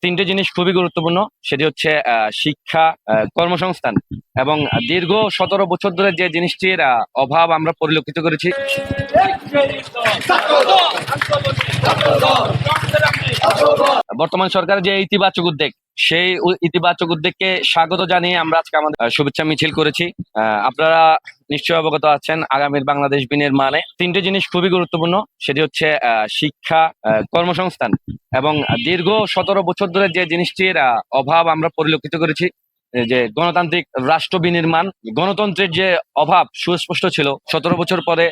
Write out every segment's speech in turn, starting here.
তিনটে জিনিস খুবই গুরুত্বপূর্ণ। সেটি হচ্ছে শিক্ষা, কর্মসংস্থান এবং দীর্ঘ 17 বছর ধরে যে জিনিসটির অভাব আমরা পরিলক্ষিত করেছি। বর্তমান সরকার যে ইতিবাচক উদ্যোগ, সেই ইতিবাচক উদ্যোগকে স্বাগত জানিয়ে আমরা আজকে আমাদের শুভেচ্ছা মিছিল করেছি। আপনারা নিশ্চয়ই অবগত আছেন, আগামীর বাংলাদেশ বিনির্মাণে তিনটে জিনিস খুবই গুরুত্বপূর্ণ। সেটি হচ্ছে শিক্ষা, কর্মসংস্থান এবং দীর্ঘ 17 বছর ধরে যে জিনিসটির অভাব আমরা পরিলক্ষিত করেছি, যে গণতান্ত্রিক রাষ্ট্র বিনির্মাণ। গণতন্ত্রের যে অভাব সুস্পষ্ট ছিল, 17 বছর পরে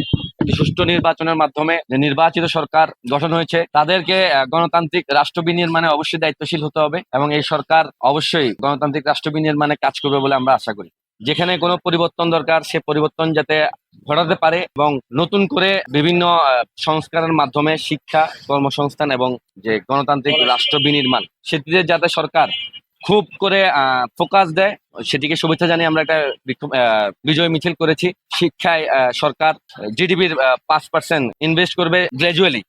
সুষ্ঠু নির্বাচনের মাধ্যমে যে নির্বাচিত সরকার গঠন হয়েছে, তাদেরকে গণতান্ত্রিক রাষ্ট্র বিনির্মাণে অবশ্যই দায়িত্বশীল হতে হবে এবং এই সরকার অবশ্যই গণতান্ত্রিক রাষ্ট্র বিনির্মাণে কাজ করবে বলে আমরা আশা করি। যেখানে কোনো পরিবর্তন দরকার, সে পরিবর্তন যাতে ঘটাতে পারে এবং নতুন করে বিভিন্ন সংস্কারের মাধ্যমে শিক্ষা, কর্মসংস্থান এবং যে গণতান্ত্রিক রাষ্ট্র বিনির্মাণ, সেটিতে যাতে সরকার খুব করে ফোকাস দেয়, সেটিকে শুভেচ্ছা জানিয়ে আমরা একটা বিজয় মিছিল করেছি। শিক্ষায় সরকার জিডিপির 5% ইনভেস্ট করবে গ্র্যাজুয়ালি।